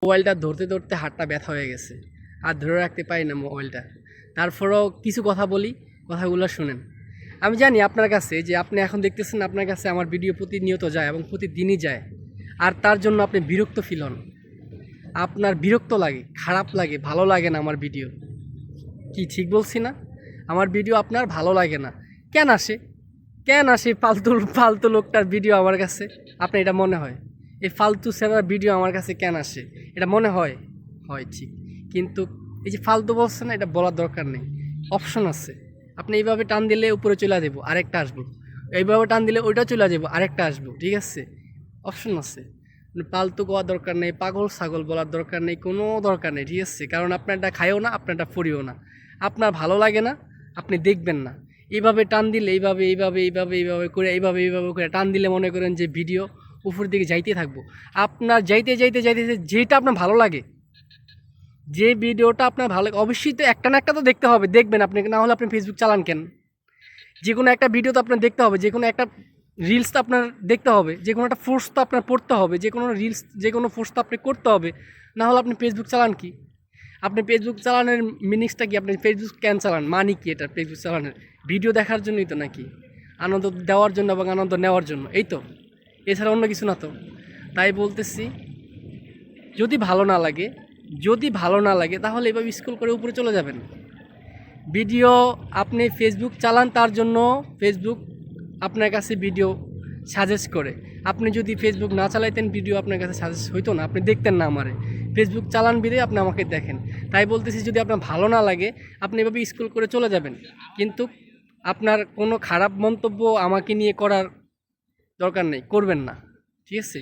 মোবাইলটা ধরতে ধরতে হাতটা ব্যথা হয়ে গেছে, আর ধরে রাখতে পারি না মোবাইলটা। তারপরেও কিছু কথা বলি, কথাগুলো শুনেন। আমি জানি আপনার কাছে যে আপনি এখন দেখতেছেন আপনার কাছে আমার ভিডিও প্রতিনিয়ত যায় এবং প্রতিদিনই যায়, আর তার জন্য আপনি বিরক্ত ফিল হন। আপনার বিরক্ত লাগে, খারাপ লাগে, ভালো লাগে না আমার ভিডিও। কি ঠিক বলছি না? আমার ভিডিও আপনার ভালো লাগে না। কেন আসে? কেন আসে ফালতু ফালতু লোকটার ভিডিও আমার কাছে? আপনার এটা মনে হয় এই ফালতু সেরার ভিডিও আমার কাছে কেন আসে? এটা মনে হয়? হয় ঠিক। কিন্তু এই যে ফালতু বলছে না, এটা বলার দরকার নেই। অপশন আছে। আপনি এইভাবে টান দিলে উপরে চলে যাবো, আরেকটা আসবো। এইভাবে টান দিলে ওইটা চলে যাবো, আরেকটা আসবো। ঠিক আছে? অপশন আছে। ফালতু কোয়ার দরকার নেই, পাগল ছাগল বলার দরকার নেই, কোনো দরকার নেই। ঠিক আছে? কারণ আপনারটা খায়ও না, আপনারটা ফরিও না। আপনার ভালো লাগে না, আপনি দেখবেন না। এইভাবে টান দিলে এইভাবে করে এইভাবে করে টান দিলে মনে করেন যে ভিডিও উপর দিকে যাইতে থাকবো। আপনার যাইতে যেটা আপনার ভালো লাগে, যে ভিডিওটা আপনার ভালো লাগে, অবশ্যই তো একটা না একটা তো দেখতে হবে। দেখবেন আপনি, না হলে আপনি ফেসবুক চালান কেন? যে কোনো একটা ভিডিও তো আপনার দেখতে হবে, যে কোনো একটা রিলস তো আপনার দেখতে হবে, যে কোনো একটা পোস্ট তো আপনার পড়তে হবে, যে কোনো রিলস, যে কোনো পোস্ট তো আপনি করতে হবে। না হলে আপনি ফেসবুক চালান কি? আপনি ফেসবুক চালানোর মিনিংসটা কি? আপনি ফেসবুক কেন চালান? মানি কি এটা ফেসবুক চালানোর? ভিডিও দেখার জন্যই তো নাকি? আনন্দ দেওয়ার জন্য এবং আনন্দ নেওয়ার জন্য, এই তো। এছাড়া অন্য কিছু না তো। তাই বলতেছি, যদি ভালো না লাগে, যদি ভালো না লাগে তাহলে এভাবে স্ক্রল করে উপরে চলে যাবেন। ভিডিও আপনি ফেসবুক চালান, তার জন্য ফেসবুক আপনার কাছে ভিডিও সাজেস্ট করে। আপনি যদি ফেসবুক না চালাইতেন, ভিডিও আপনার কাছে সাজেস্ট হইতো না, আপনি দেখতেন না আমারে। ফেসবুক চালান বিধে আপনি আমাকে দেখেন। তাই বলতেছি, যদি আপনার ভালো না লাগে আপনি এভাবে স্ক্রল করে চলে যাবেন। কিন্তু আপনার কোনো খারাপ মন্তব্য আমাকে নিয়ে করার দরকার নেই, করবেন না। ঠিক আছে?